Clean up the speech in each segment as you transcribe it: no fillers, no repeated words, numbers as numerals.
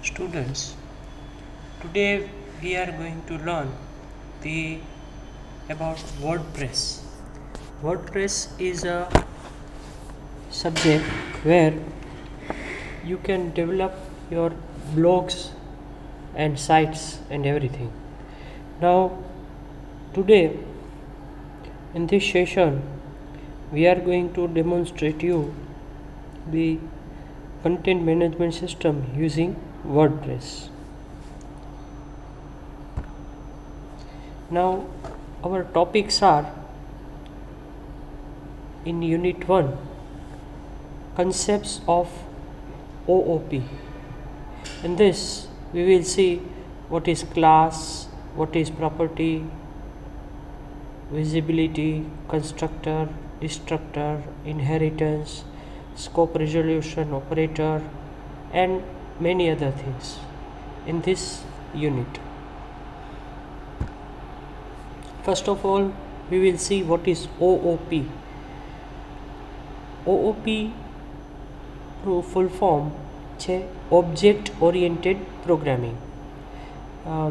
Students, today we are going to learn the about WordPress. WordPress is a subject where you can develop your blogs and sites and everything. Now, today in this session, we are going to demonstrate you the content management system using WordPress. Now, our topics are in Unit 1 concepts of OOP. In this, we will see what is class, what is property, visibility, constructor, destructor, inheritance, scope resolution operator, and many other things in this unit. First of all, we will see what is OOP. OOP નું full form છે object oriented programming.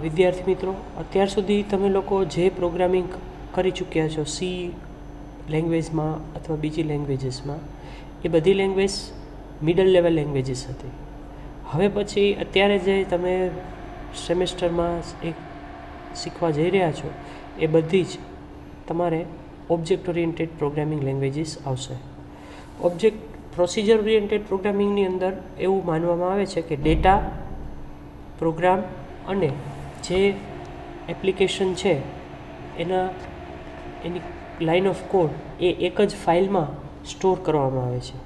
વિદ્યાર્થી મિત્રો, અત્યાર સુધી તમે લોકો જે programming કરી ચૂક્યા છો સી લેંગ્વેજમાં અથવા બીજી લેંગ્વેજીસમાં, એ બધી લેંગ્વેજ મિડલ લેવલ લેંગ્વેજીસ હતી. હવે પછી અત્યારે જે તમે સેમેસ્ટરમાં એક શીખવા જઈ રહ્યા છો એ બધી જ તમારે ઓબ્જેક્ટ ઓરિએન્ટેડ પ્રોગ્રામિંગ લેંગ્વેજીસ આવશે. ઓબ્જેક્ટ પ્રોસિજર ઓરિએન્ટેડ પ્રોગ્રામિંગની અંદર એવું માનવામાં આવે છે કે ડેટા, પ્રોગ્રામ અને જે એપ્લિકેશન છે એની લાઇન ઓફ કોડ એ એક જ ફાઇલમાં સ્ટોર કરવામાં આવે છે.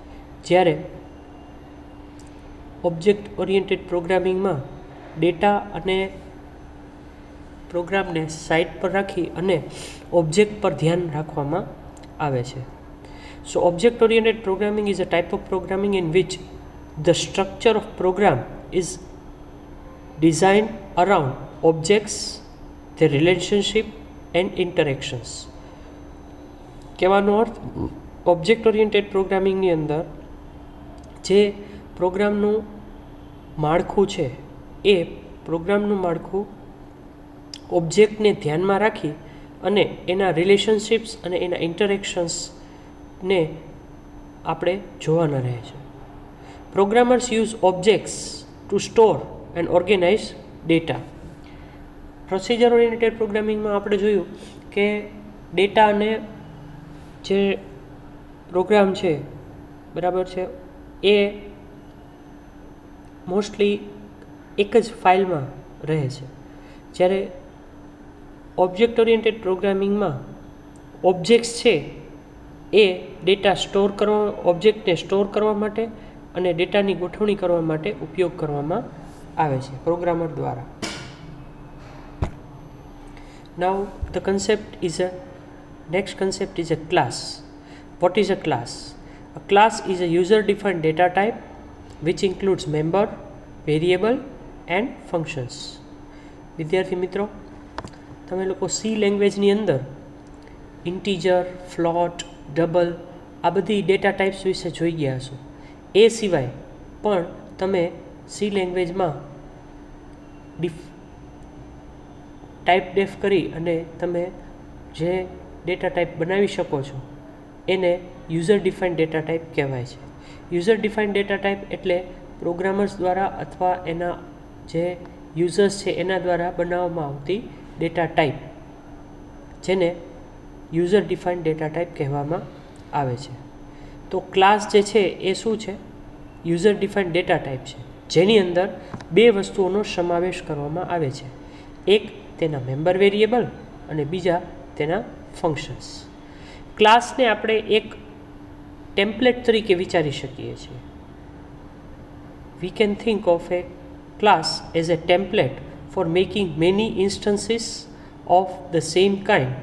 જ્યારે ઓબ્જેક્ટ ઓરિએન્ટેડ પ્રોગ્રામિંગમાં ડેટા અને પ્રોગ્રામને સાઇડ પર રાખી અને ઓબ્જેક્ટ પર ધ્યાન રાખવામાં આવે છે. So object-oriented programming is a type of programming in which the structure of program is designed around objects, their relationship and interactions. કહેવાનો અર્થ, ઓબ્જેક્ટ-ઓરિએન્ટેડ પ્રોગ્રામિંગની અંદર જે પ્રોગ્રામનું માળખું છે એ પ્રોગ્રામનું માળખું ઓબ્જેક્ટને ધ્યાનમાં રાખી અને એના રિલેશનશિપ્સ અને એના ઇન્ટરેક્શન્સને આપણે જોવાના રહે છે. Programmers use objects to store and organise data. Procedure oriented પ્રોગ્રામિંગમાં આપણે જોયું કે ડેટા અને જે પ્રોગ્રામ છે, બરાબર છે, એ મોસ્ટલી એક જ ફાઇલમાં રહે છે. જ્યારે ઓબ્જેક્ટ ઓરિએન્ટેડ પ્રોગ્રામિંગમાં ઓબ્જેક્ટ્સ છે એ ડેટા સ્ટોર કરવા, ઓબ્જેક્ટને સ્ટોર કરવા માટે અને ડેટાની ગોઠવણી કરવા માટે ઉપયોગ કરવામાં આવે છે પ્રોગ્રામર દ્વારા. નાઉ the concept is next concept is a class. What is a class? A class is a user defined data type which includes member, variable and functions. વિદ્યાર્થી મિત્રો, તમે લોકો સી લેંગ્વેજની અંદર ઇન્ટીજર, ફ્લોટ, ડબલ આ બધી data types વિશે જોઈ ગયા હશો. એ સિવાય પણ તમે સી લેંગ્વેજમાં ટાઈપ ડેફ કરી અને તમે જે ડેટા ટાઈપ બનાવી શકો છો એને યુઝર ડિફાઇન્ડ ડેટા ટાઈપ કહેવાય છે. યુઝર ડિફાઇન્ડ ડેટા ટાઈપ એટલે પ્રોગ્રામર્સ દ્વારા અથવા એના જે યુઝર્સ છે એના દ્વારા બનાવવામાં આવતી ડેટા ટાઈપ, જેને યુઝર ડિફાઇન્ડ ડેટા ટાઈપ કહેવામાં આવે છે. તો ક્લાસ જે છે એ શું છે? યુઝર ડિફાઇન્ડ ડેટા ટાઈપ છે, જેની અંદર બે વસ્તુઓનો સમાવેશ કરવામાં આવે છે. એક તેના મેમ્બર વેરિયેબલ અને બીજા તેના ફંક્શન્સ. ક્લાસને આપણે એક ટેમ્પલેટ તરીકે વિચારી શકીએ છીએ. We can think of a class as a template for making many instances of the same kind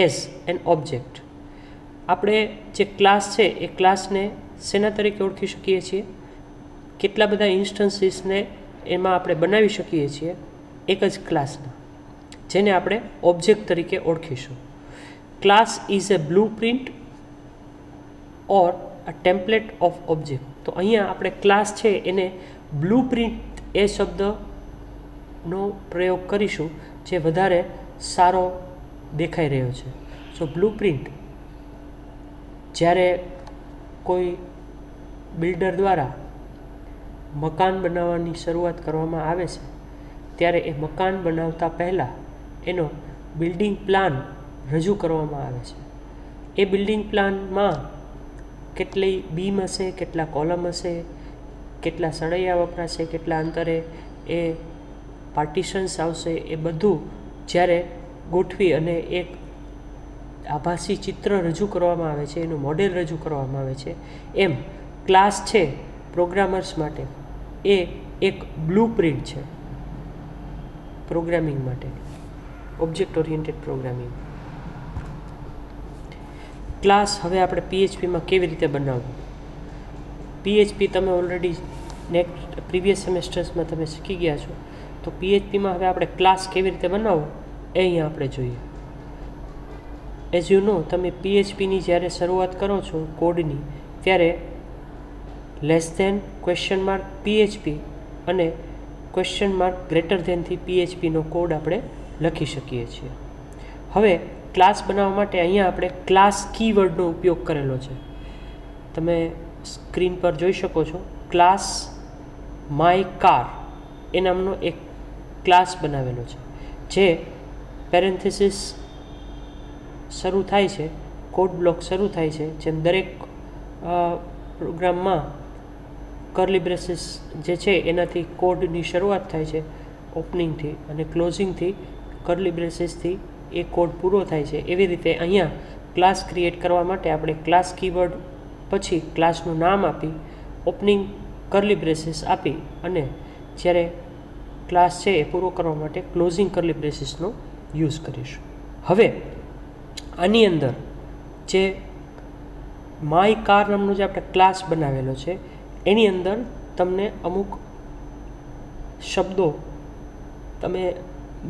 as an object. આપણે જે ક્લાસ છે એ ક્લાસને શેના તરીકે ઓળખી શકીએ છીએ? કેટલા બધા ઇન્સ્ટન્સીસને એમાં આપણે બનાવી શકીએ છીએ એક જ ક્લાસના, જેને આપણે ઓબ્જેક્ટ તરીકે ઓળખીશું. Class is A blue print or a template of object. તો અહીંયા આપણે ક્લાસ છે એને બ્લુ પ્રિન્ટ એ શબ્દનો પ્રયોગ કરીશું જે વધારે સારો દેખાઈ રહ્યો છે. સો બ્લુ પ્રિન્ટ જ્યારે કોઈ બિલ્ડર દ્વારા મકાન બનાવવાની શરૂઆત કરવામાં આવે છે ત્યારે એ મકાન બનાવતા પહેલાં એનો બિલ્ડિંગ પ્લાન રજૂ કરવામાં આવે છે. એ બિલ્ડિંગ પ્લાનમાં કેટલી બીમ હશે, કેટલા કોલમ હશે, કેટલા સળૈયા વપરાશે, કેટલા અંતરે એ પાર્ટીશન્સ આવશે, એ બધું જ્યારે ગોઠવી અને એક આભાસી ચિત્ર રજૂ કરવામાં આવે છે, એનું મોડેલ રજૂ કરવામાં આવે છે, એમ ક્લાસ છે પ્રોગ્રામર્સ માટે એ એક બ્લુ પ્રિન્ટ છે પ્રોગ્રામિંગ માટે, ઓબ્જેક્ટ ઓરિએન્ટેડ પ્રોગ્રામિંગ. ક્લાસ હવે આપણે PHPમાં કેવી રીતે બનાવવું? PHP તમે ઓલરેડી પ્રીવિયસ સેમેસ્ટર્સમાં તમે શીખી ગયા છો. તો PHPમાં હવે આપણે ક્લાસ કેવી રીતે બનાવવો એ અહીંયા આપણે જોઈએ. એઝ યુ નો, તમે PHPની જ્યારે શરૂઆત કરો છો કોડની, ત્યારે >, PHP અને > થી PHPનો કોડ આપણે લખી શકીએ છીએ. હવે ક્લાસ બનાવવા માટે અહીંયા આપણે ક્લાસ કીવર્ડનો ઉપયોગ કરેલો છે. તમે સ્ક્રીન પર જોઈ શકો છો. ક્લાસ માય કાર એ નામનો એક ક્લાસ બનાવેલો છે જે પેરેન્થેસિસ શરૂ થાય છે, કોડ બ્લોક શરૂ થાય છે, જેમ દરેક પ્રોગ્રામમાં કર્લી બ્રેસીસ જે છે એનાથી કોડની શરૂઆત થાય છે ઓપનિંગથી, અને ક્લોઝિંગથી કર્લી બ્રેસીસથી એ કોડ પૂરો થાય છે. એવી રીતે અહીંયા ક્લાસ ક્રિએટ કરવા માટે આપણે ક્લાસ કીવર્ડ પછી ક્લાસનું નામ આપી, ઓપનિંગ કર્લી બ્રેસીસ આપી, અને જ્યારે ક્લાસ છે એ પૂરો કરવા માટે ક્લોઝિંગ કર્લી બ્રેસીસનો યુઝ કરીશું. હવે આની અંદર જે માય કાર નામનો જે આપણે ક્લાસ બનાવેલો છે એની અંદર તમને અમુક શબ્દો તમે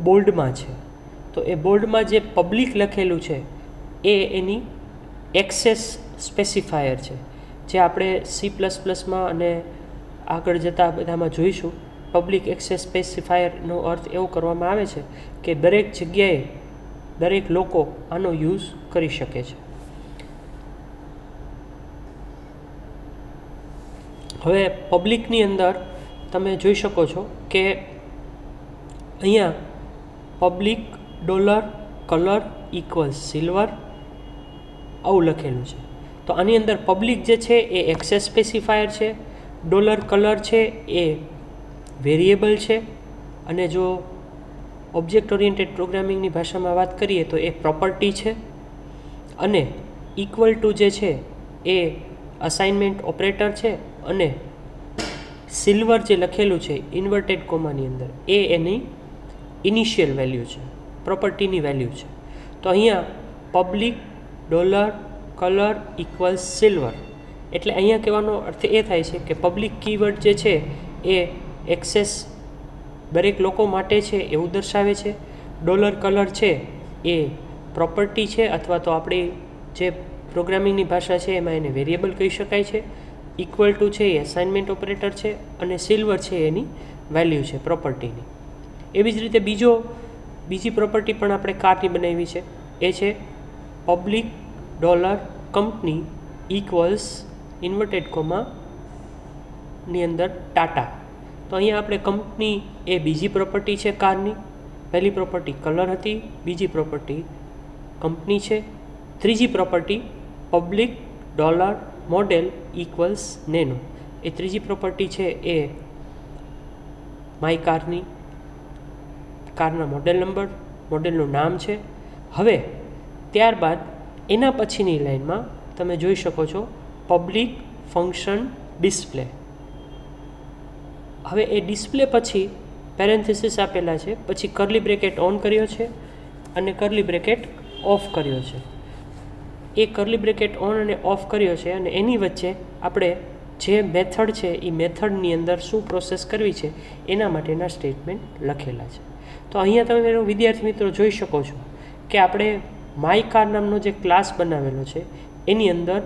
બોલ્ડમાં છે, તો એ બોલ્ડમાં જે પબ્લિક લખેલું છે એ એની એક્સેસ સ્પેસિફાયર છે, જે આપણે C++માં અને આગળ જતાં બધામાં જોઈશું. પબ્લિક એક્સેસ સ્પેસિફાયરનો અર્થ એવો કરવામાં આવે છે કે દરેક જગ્યાએ દરેક લોકો આનો યુઝ કરી શકે છે. હવે પબ્લિકની અંદર તમે જોઈ શકો છો કે અહીંયા પબ્લિક $કલર = સિલ્વર આવું લખેલું છે. તો આની અંદર પબ્લિક જે છે એ એક્સેસ સ્પેસિફાયર છે, $કલર છે એ વેરિયેબલ છે, અને જો ઓબ્જેક્ટ ઓરિએન્ટેડ પ્રોગ્રામિંગની ભાષામાં વાત કરીએ તો એ પ્રોપર્ટી છે, અને ઇક્વલ ટુ જે છે એ અસાઇનમેન્ટ ઓપરેટર છે, અને સિલ્વર જે લખેલું છે ઇન્વર્ટેડ કોમાની અંદર એ એની ઇનિશિયલ વેલ્યુ છે, પ્રોપર્ટીની વેલ્યુ છે. તો અહીંયા પબ્લિક $કલર = સિલ્વર એટલે અહીંયા કહેવાનો અર્થ એ થાય છે કે પબ્લિક કીવર્ડ જે છે એ એક્સેસ દરેક લોકો માટે છે એવું દર્શાવે છે. $કલર છે એ પ્રોપર્ટી છે, અથવા તો આપણી જે પ્રોગ્રામિંગની ભાષા છે એમાં એને વેરિયેબલ કહી શકાય છે. ઇક્વલ ટુ છે એ અસાઇનમેન્ટ ઓપરેટર છે, અને સિલ્વર છે એની વેલ્યુ છે પ્રોપર્ટીની. એવી જ રીતે બીજી પ્રોપર્ટી પણ આપણે કારની બનાવી છે, એ છે પબ્લિક $કંપની = ઇન્વર્ટેડ કોમાની અંદર ટાટા. તો અહીંયા આપણે કંપની એ બીજી પ્રોપર્ટી છે કારની. પહેલી પ્રોપર્ટી કલર હતી, બીજી પ્રોપર્ટી કંપની છે, ત્રીજી પ્રોપર્ટી પબ્લિક $મોડેલ = નેનો. એ ત્રીજી પ્રોપર્ટી છે એ માય કારના મોડેલ નંબર, મોડેલનું નામ છે. હવે ત્યારબાદ એના પછીની લાઇનમાં તમે જોઈ શકો છો પબ્લિક ફંક્શન ડિસ્પ્લે. હવે એ ડિસ્પ્લે પછી પેરેન્થેસિસ આપેલા છે, પછી કર્લી બ્રેકેટ ઓન કર્યો છે અને કર્લી બ્રેકેટ ઓફ કર્યો છે. એ કર્લી બ્રેકેટ ઓન અને ઓફ કર્યો છે, અને એની વચ્ચે આપણે જે મેથડ છે એ મેથડની અંદર શું પ્રોસેસ કરવી છે એના માટેના સ્ટેટમેન્ટ લખેલા છે. તો અહીંયા તમે વિદ્યાર્થી મિત્રો જોઈ શકો છો કે આપણે માય કાર નામનો જે ક્લાસ બનાવેલો છે એની અંદર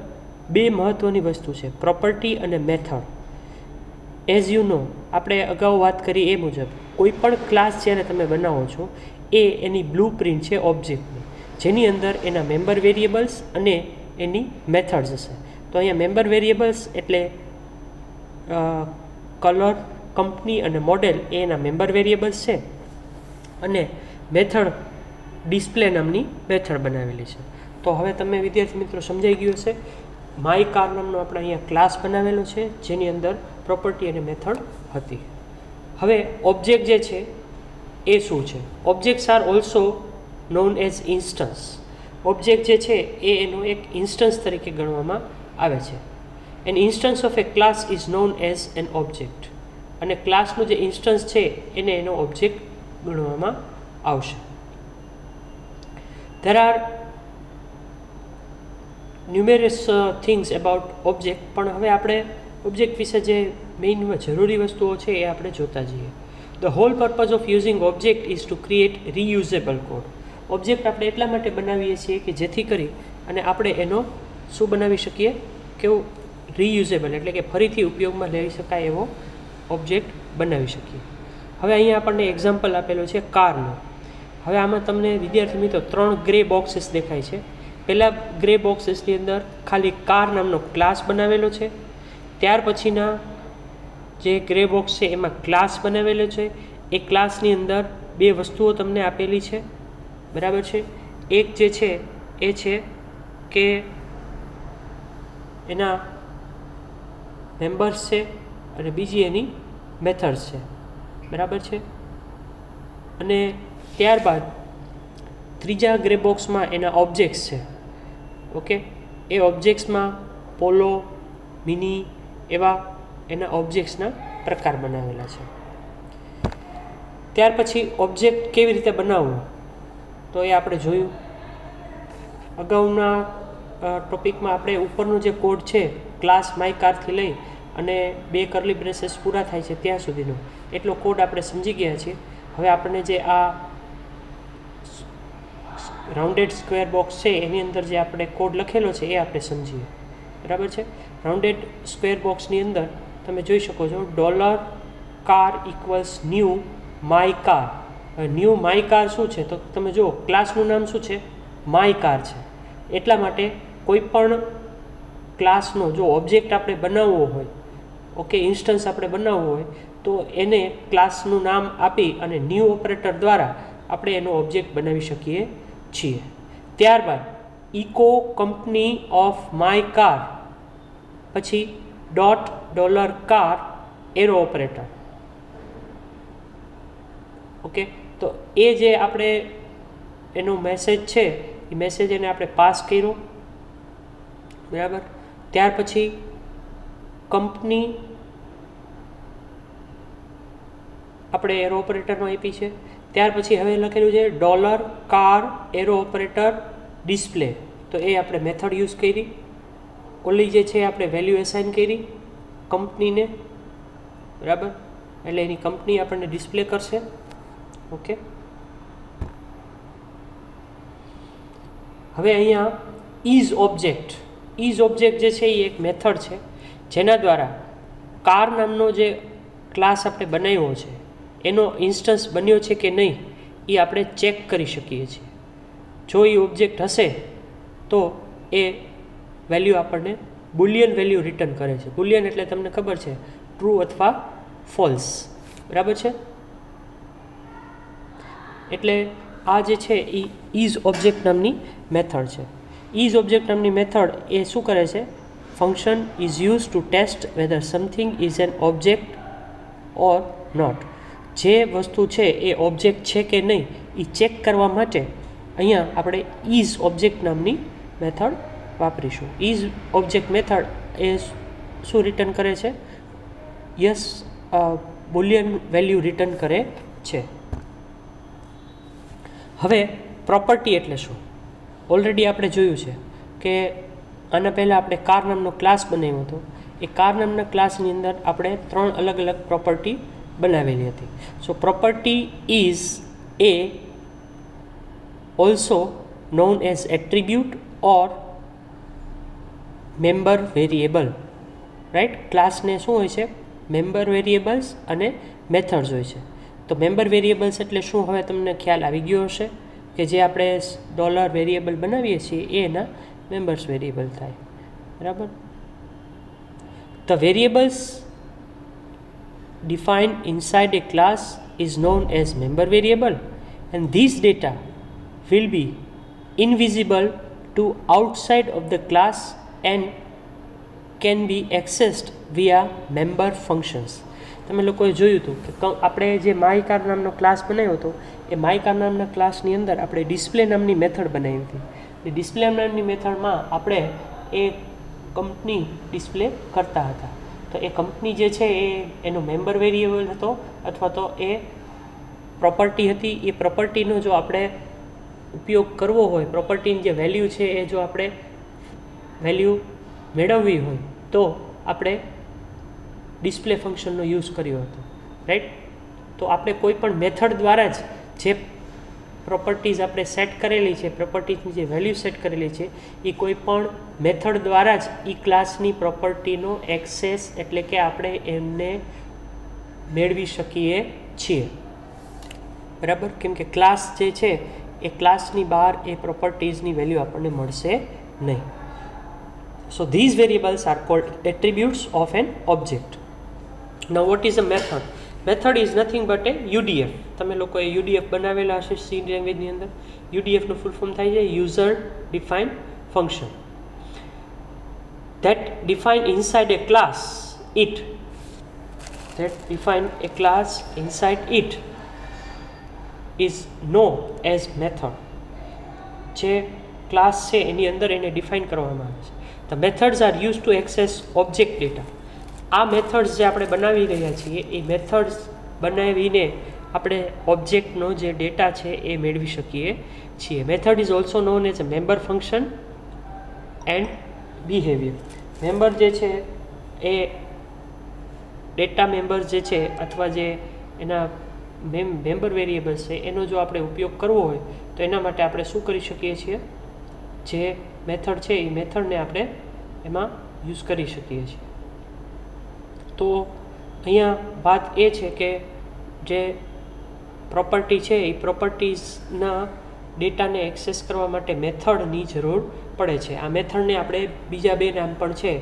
બે મહત્ત્વની વસ્તુ છે, પ્રોપર્ટી અને મેથડ. એઝ યુ નો, આપણે અગાઉ વાત કરી એ મુજબ કોઈ પણ ક્લાસ જ્યારે તમે બનાવો છો એ એની બ્લુ પ્રિન્ટ છે ઓબ્જેક્ટની, જેની અંદર એના મેમ્બર વેરિયેબલ્સ અને એની મેથડ્સ હશે. તો અહીંયા મેમ્બર વેરિયેબલ્સ એટલે કલર, કંપની અને મોડેલ એ એના મેમ્બર વેરિયેબલ્સ છે, અને મેથડ ડિસ્પ્લે નામની મેથડ બનાવેલી છે. તો હવે તમે વિદ્યાર્થી મિત્રો સમજાઈ ગયું હશે. માય કાર નામનો આપણે અહીંયા ક્લાસ બનાવેલો છે જેની અંદર પ્રોપર્ટી અને મેથડ હતી. હવે ઓબ્જેક્ટ જે છે એ શું છે? Objects are also known as instance. Object જે છે એ એનો એક ઇન્સ્ટન્સ તરીકે ગણવામાં આવે છે. An instance of a class is known as an object. અને ક્લાસનું જે ઇન્સ્ટન્સ છે એને એનો ઓબ્જેક્ટ ગણવામાં આવશે. There are numerous things about object, પણ હવે આપણે ઓબ્જેક્ટ વિશે જે મેઇન જરૂરી વસ્તુઓ છે એ આપણે જોતા જઈએ. The whole purpose of using object is to create reusable code. Object આપણે એટલા માટે બનાવીએ છીએ કે જેથી કરી અને આપણે એનો શું બનાવી શકીએ, કેવું રીયુઝેબલ એટલે કે ફરીથી ઉપયોગમાં લઈ શકાય એવો ઓબ્જેક્ટ બનાવી શકીએ. હવે અહીંયા આપણને એક્ઝામ્પલ આપેલો છે કારનો. હવે આમાં તમને વિદ્યાર્થી મિત્રો 3 ગ્રે બોક્સીસ દેખાય છે. પહેલાં ગ્રે બોક્સીસની અંદર ખાલી કાર નામનો ક્લાસ બનાવેલો છે. ત્યાર પછીના જે ગ્રે બોક્સ છે એમાં ક્લાસ બનાવેલો છે. એ ક્લાસની અંદર 2 વસ્તુઓ તમને આપેલી છે, બરાબર છે. એક જે છે એ છે કે એના મેમ્બર્સ છે અને બીજી એની મેથડ્સ છે, બરાબર છે. અને ત્યારબાદ ત્રીજા ગ્રે બોક્સમાં એના ઓબ્જેક્ટ્સ છે. ઓકે, એ ઓબ્જેક્ટ્સમાં પોલો, મિની એવા એના ઓબ્જેક્ટ્સના પ્રકાર બનાવેલા છે. ત્યાર પછી ઓબ્જેક્ટ કેવી રીતે બનાવવો તો એ આપણે જોયું. અગાઉના ટોપિકમાં આપણે ઉપરનો જે કોડ છે ક્લાસ માય કારથી લઈ અને 2 કર્લી બ્રેસીસ પૂરા થાય છે ત્યાં સુધીનો એટલો કોડ આપણે સમજી ગયા છીએ. હવે આપણને જે આ રાઉન્ડેડ સ્ક્વેર બોક્સ છે એની અંદર જે આપણે કોડ લખેલો છે એ આપણે સમજીએ, બરાબર છે. રાઉન્ડેડ સ્ક્વેર બોક્સની અંદર તમે જોઈ શકો છો $car equals new my car. New my car શું છે તો તમે જુઓ ક્લાસનું નામ શું છે, માય કાર છે. એટલા માટે કોઈ પણ ક્લાસનો જો ઓબ્જેક્ટ આપણે બનાવવો હોય, ઓકે, ઇન્સ્ટન્સ આપણે બનાવવો હોય તો એને ક્લાસનું નામ આપી અને ન્યૂ ઓપરેટર દ્વારા આપણે એનો ઓબ્જેક્ટ બનાવી શકીએ છીએ. ત્યારબાદ echo company of my car, પછી $car એરો ઓપરેટર. ઓકે, તો એ જે આપણે એનો મેસેજ છે એ મેસેજ એને આપણે પાસ કર્યો, બરાબર. ત્યાર પછી કંપની આપણે એરો ઓપરેટરનો આપી છે. ત્યાર પછી હવે લખેલું છે $car એરો ઓપરેટર ડિસ્પ્લે, તો એ આપણે મેથડ યુઝ કરી. ઓલી જે છે આપણે વેલ્યુ એસાઇન કરી કંપનીને, બરાબર, એટલે એની કંપની આપણને ડિસ્પ્લે કરશે. ઓકે, હવે અહીંયા ઇઝ ઓબ્જેક્ટ જે છે એ એક મેથડ છે જેના દ્વારા કાર નામનો જે ક્લાસ આપણે બનાવ્યો છે એનો ઇન્સ્ટન્સ બન્યો છે કે નહીં એ આપણે ચેક કરી શકીએ છીએ. જો એ ઓબ્જેક્ટ હશે તો એ વેલ્યુ આપણને બુલિયન વેલ્યુ રિટર્ન કરે છે. બુલિયન એટલે તમને ખબર છે ટ્રુ અથવા ફોલ્સ, બરાબર છે. એટલે આ જે છે એ ઇઝ ઓબ્જેક્ટ નામની મેથડ છે. ઇઝ ઓબ્જેક્ટ નામની મેથડ એ શું કરે છે, function is use to test whether something is an object or not. જે વસ્તુ છે એ ઓબ્જેક્ટ છે કે નહીં એ ચેક કરવા માટે અહીંયા આપણે ઇઝ ઓબ્જેક્ટ નામની મેથડ વાપરીશું. ઇઝ ઓબ્જેક્ટ મેથડ એ શું રિટર્ન કરે છે, યસ બુલિયન વેલ્યુ રિટર્ન કરે છે. હવે પ્રોપર્ટી એટલે શું, ઓલરેડી આપણે જોયું છે કે આના પહેલાં આપણે કાર નામનો ક્લાસ બનાવ્યો હતો. એ કાર નામના ક્લાસની અંદર આપણે 3 અલગ અલગ પ્રોપર્ટી બનાવેલી હતી. સો પ્રોપર્ટી ઇઝ એ also known as attribute or member variable, right. ક્લાસને શું હોય છે, મેમ્બર વેરિયેબલ્સ અને મેથડ્સ હોય છે. તો મેમ્બર વેરિયેબલ્સ એટલે શું, હવે તમને ખ્યાલ આવી ગયો હશે કે જે આપણે ડોલર વેરિયેબલ બનાવીએ છીએ એ એના મેમ્બર્સ વેરિયેબલ થાય. બરાબર. The variables defined inside a class is known as member variable, and these data will be invisible to outside of the class and can be accessed via member functions. તમે લોકોએ જોયું હતું કે આપણે જે માયકાર નામનો ક્લાસ બનાવ્યો હતો એ માયકાર નામના ક્લાસની અંદર આપણે ડિસ્પ્લે નામની મેથડ બનાવી હતી. એ ડિસ્પ્લે નામની મેથડમાં આપણે એ કંપની ડિસ્પ્લે કરતા હતા. તો એ કંપની જે છે એ એનો મેમ્બર વેરિયેબલ હતો અથવા તો એ પ્રોપર્ટી હતી. એ પ્રોપર્ટીનો જો આપણે ઉપયોગ કરવો હોય, પ્રોપર્ટીની જે વેલ્યુ છે એ જો આપણે વેલ્યુ મેળવવી હોય તો આપણે ડિસ્પ્લે ફંક્શનનો યુઝ કર્યો હતો. રાઈટ. તો આપણે કોઈ પણ મેથડ દ્વારા જ જે પ્રોપર્ટીઝ આપણે સેટ કરેલી છે, પ્રોપર્ટીઝની જે વેલ્યુ સેટ કરેલી છે એ કોઈ પણ મેથડ દ્વારા જ એ ક્લાસની પ્રોપર્ટીનો એક્સેસ એટલે કે આપણે એમને મેળવી શકીએ છીએ. બરાબર. કેમ કે ક્લાસ જે છે એ ક્લાસની બહાર એ પ્રોપર્ટીઝની વેલ્યુ આપણને મળશે નહીં. So these variables are called attributes of an object. Now what is a method? Method is nothing but a UDF. તમે લોકોએ યુડીએફ બનાવેલા હશે સી લેંગ્વેજની અંદર. યુડીએફનું ફૂલ ફોર્મ થાય છે user defined function. that define inside a class it inside it is known as method. જે class છે એની અંદર એને ડિફાઇન કરવામાં આવે છે. The methods are used to access object data. આ મેથડ્સ જે આપણે બનાવી રહ્યા છીએ એ મેથડ્સ બનાવીને આપણે ઓબ્જેક્ટનો જે ડેટા છે એ મેળવી શકીએ છીએ. Method is also known as a member function and behaviour. Member જે છે એ ડેટા મેમ્બર્સ જે છે અથવા જે એના મેમ્બર વેરિયેબલ્સ છે એનો જો આપણે ઉપયોગ કરવો હોય તો એના માટે આપણે શું કરી શકીએ છીએ? જે મેથડ છે એ મેથડને આપણે એમાં યુઝ કરી શકીએ છીએ. તો અહીંયા વાત એ છે કે જે પ્રોપર્ટી છે એ પ્રોપર્ટીઝના ડેટાને એક્સેસ કરવા માટે મેથડની જરૂર પડે છે. આ મેથડને આપણે બીજા બે નામ પણ છે,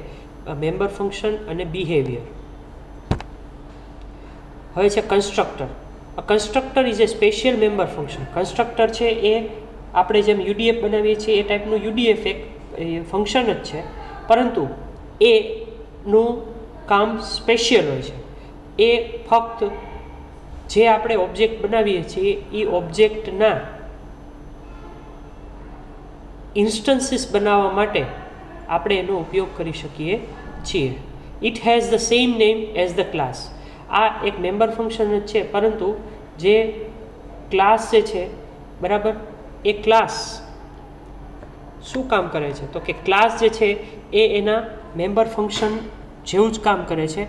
મેમ્બર ફંક્શન અને બિહેવિયર. હવે છે constructor. Constructor is a special member function. Constructor છે એ આપણે જેમ યુડીએફ બનાવીએ છીએ એ ટાઈપનું યુડીએફ એક ફંક્શન જ છે, પરંતુ એનું કામ સ્પેશિયલ હોય છે. એ ફક્ત જે આપણે ઓબ્જેક્ટ બનાવીએ છીએ એ ઓબ્જેક્ટના ઇન્સ્ટન્સીસ બનાવવા માટે આપણે એનો ઉપયોગ કરી શકીએ છીએ. It has the same name as the class. આ એક મેમ્બર ફંક્શન જ છે, પરંતુ જે ક્લાસ જે છે, બરાબર, એ ક્લાસ શું કામ કરે છે? તો કે ક્લાસ જે છે એ એના મેમ્બર ફંક્શન જેવું જ કામ કરે છે.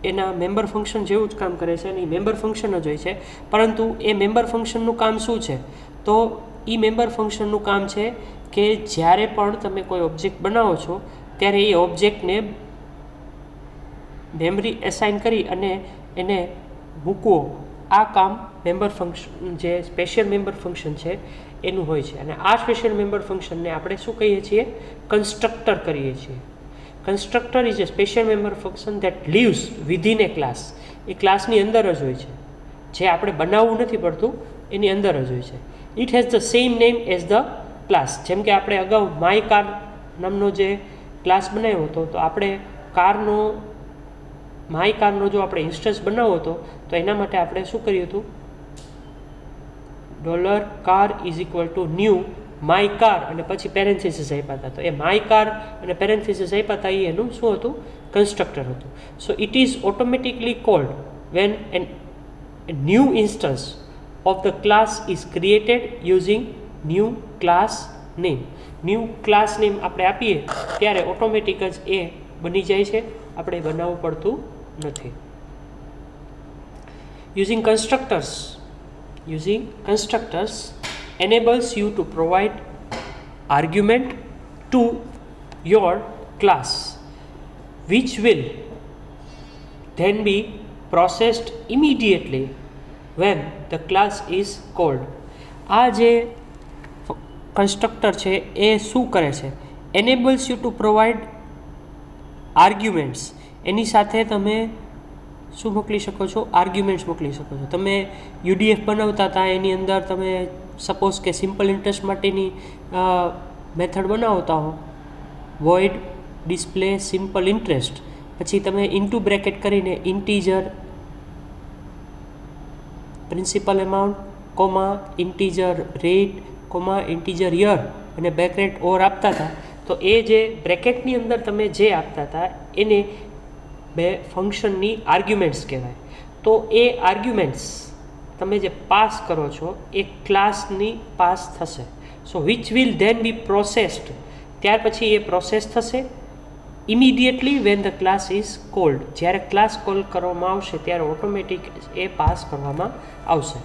એના મેમ્બર ફંક્શન જેવું જ કામ કરે છે અને એ મેમ્બર ફંક્શન જ હોય છે. પરંતુ એ મેમ્બર ફંક્શનનું કામ શું છે? તો એ મેમ્બર ફંક્શનનું કામ છે કે જ્યારે પણ તમે કોઈ ઓબ્જેક્ટ બનાવો છો ત્યારે એ ઓબ્જેક્ટને મેમરી એસાઇન કરી અને એને મૂકવો, આ કામ મેમ્બર ફંક્શન, જે સ્પેશિયલ મેમ્બર ફંક્શન છે એનું હોય છે. અને આ સ્પેશિયલ મેમ્બર ફંક્શનને આપણે શું કહીએ છીએ? કન્સ્ટ્રક્ટર કરીએ છીએ. Constructor is a special member function that leaves within a class. એ ક્લાસની અંદર જ હોય છે, જે આપણે બનાવવું નથી પડતું, એની અંદર જ હોય છે. It has the same name as the class. જેમ કે આપણે અગાઉ માય કાર નામનો જે ક્લાસ બનાવ્યો હતો, તો આપણે માય કારનો જો આપણે ઇન્સ્ટન્સ બનાવવો હતો તો એના માટે આપણે શું કર્યું હતું? $car is equal to new my car અને પછી પેરેન્થેસિસ આપ્યા હતા. તો એ માય કાર અને પેરેન્થેસિસ આપ્યા હતા એ એનું શું હતું? કન્સ્ટ્રક્ટર હતું. So it is automatically called when an new instance of the class is created using new class name. New class name આપણે આપીએ ત્યારે ઓટોમેટિક જ એ બની જાય છે, આપણે બનાવવું પડતું નથી. Using constructors enables you to provide argument to your class which will then be processed immediately when the class is called. આ જે કન્સ્ટ્રક્ટર છે એ શું કરે છે? enables you to provide arguments. એની સાથે તમે શું મોકલી શકો છો? આર્ગ્યુમેન્ટ્સ મોકલી શકો છો. તમે યુડીએફ બનાવતા હતા, એની અંદર તમે સપોઝ કે સિમ્પલ ઇન્ટરેસ્ટ માટેની મેથડ બનાવતા હો, વોઇડ ડિસ્પ્લે સિમ્પલ ઇન્ટરેસ્ટ, પછી તમે ઇન્ટુ બ્રેકેટ કરીને integer principal amount comma integer rate comma integer year અને બ્રેકેટ ઓર આપતા હતા. તો એ જે બ્રેકેટની અંદર તમે જે આપતા હતા એને બે ફંક્શનની આર્ગ્યુમેન્ટ્સ કહેવાય. તો એ આર્ગ્યુમેન્ટ્સ તમે જે પાસ કરો છો એ ક્લાસની પાસ થશે. So which will then be processed, ત્યાર પછી એ પ્રોસેસ થશે immediately when the class is called. જ્યારે ક્લાસ કોલ કરવામાં આવશે ત્યારે ઓટોમેટિક એ પાસ કરવામાં આવશે.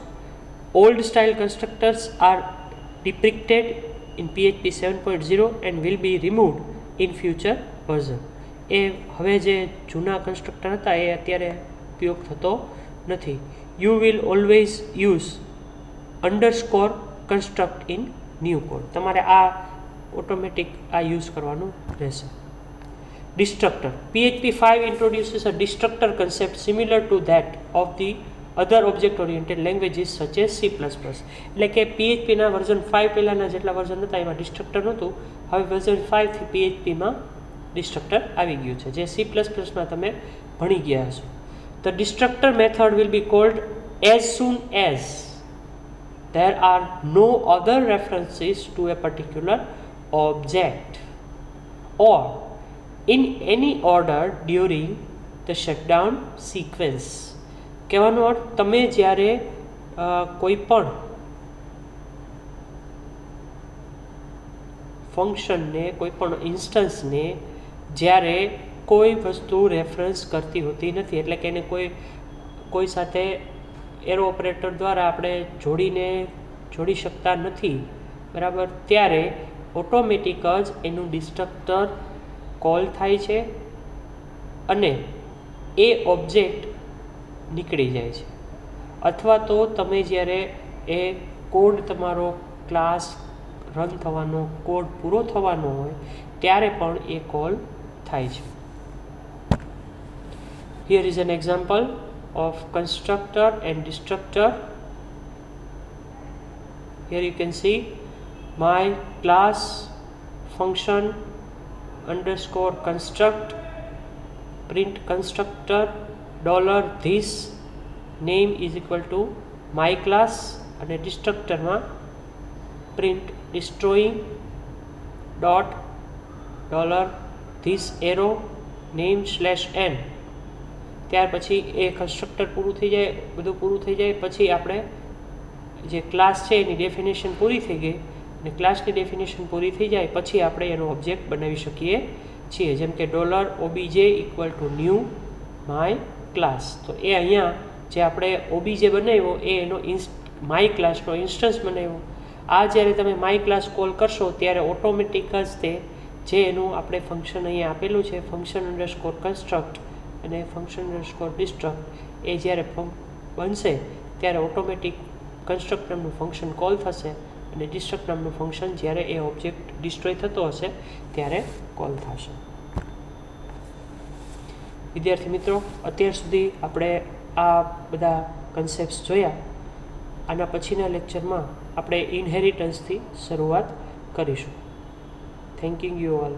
Old style constructors are deprecated in PHP 7.0 and will be removed in future version. એ હવે જે જૂના કન્સ્ટ્રક્ટર હતા એ અત્યારે ઉપયોગ થતો નથી. You will always use underscore construct in new code. તમારે આ ઓટોમેટિક આ યુઝ કરવાનું રહેશે. Destructor. PHP 5 introduces a destructor concept similar to that of the other object-oriented languages such as C++. એટલે કે PHPના વર્ઝન 5 પહેલાંના જેટલા વર્ઝન હતા એમાં ડિસ્ટ્રક્ટર નહોતું, હવે વર્ઝન 5થી PHPમાં ડિસ્ટ્રક્ટર આવી ગયું છે, જે C++માં તમે ભણી ગયા હશો. The destructor method will be called as soon as there are no other references to a particular object or in any order during the shutdown sequence. કહેવાનો અર્થ, તમે જ્યારે કોઈ પણ ફંક્શનને, કોઈ પણ ઇન્સ્ટન્સને જ્યારે કોઈ વસ્તુ રેફરન્સ કરતી હોતી નથી, એટલે કે એને કોઈ સાથે એરો ઓપરેટર દ્વારા આપણે જોડી શકતા નથી, બરાબર, ત્યારે ઓટોમેટિક જ એનું ડિસ્ટ્રક્ટર કોલ થાય છે અને એ ઓબ્જેક્ટ નીકળી જાય છે. અથવા તો તમે જ્યારે એ કોડ તમારો ક્લાસ રન થવાનો, કોડ પૂરો થવાનો હોય ત્યારે પણ એ કોલ થાય છે. Here is an example of constructor and destructor. Here you can see my class function underscore construct print constructor $this name is equal to my class અને ડિસ્ટ્રક્ટરમાં print destroying dot $this arrow name /n. ત્યાર પછી એ constructor પૂરું થઈ જાય, બધું પૂરું થઈ જાય પછી આપણે જે ક્લાસ છે એની ડેફિનેશન પૂરી થઈ ગઈ અને ક્લાસની ડેફિનેશન પૂરી થઈ જાય પછી આપણે એનો ઓબ્જેક્ટ બનાવી શકીએ છીએ, જેમ કે $obj equal to new my class. તો એ અહીંયા જે આપણે ઓબીજે બનાવ્યો એ એનો માય ક્લાસનો ઇન્સ્ટન્સ બનાવ્યો. આ જ્યારે તમે માય ક્લાસ કોલ કરશો ત્યારે ઓટોમેટિક જ તે જે એનું આપણે ફંક્શન અહીંયા આપેલું છે ફંક્શન અંડરસ્કોર કન્સ્ટ્રક્ટ અને ફંક્શન અંડરસ્કોર ડિસ્ટ્રક્ટ, એ જ્યારે બનશે ત્યારે ઓટોમેટિક કન્સ્ટ્રક્ટ નામનું ફંક્શન કોલ થશે અને ડિસ્ટ્રક્ટ નામનું ફંક્શન જ્યારે એ ઓબ્જેક્ટ ડિસ્ટ્રોય થતો હશે ત્યારે કોલ થશે. વિદ્યાર્થી મિત્રો, અત્યાર સુધી આપણે આ બધા કન્સેપ્ટ્સ જોયા. આના પછીના લેક્ચરમાં આપણે ઇનહેરિટન્સથી શરૂઆત કરીશું. Thank you all.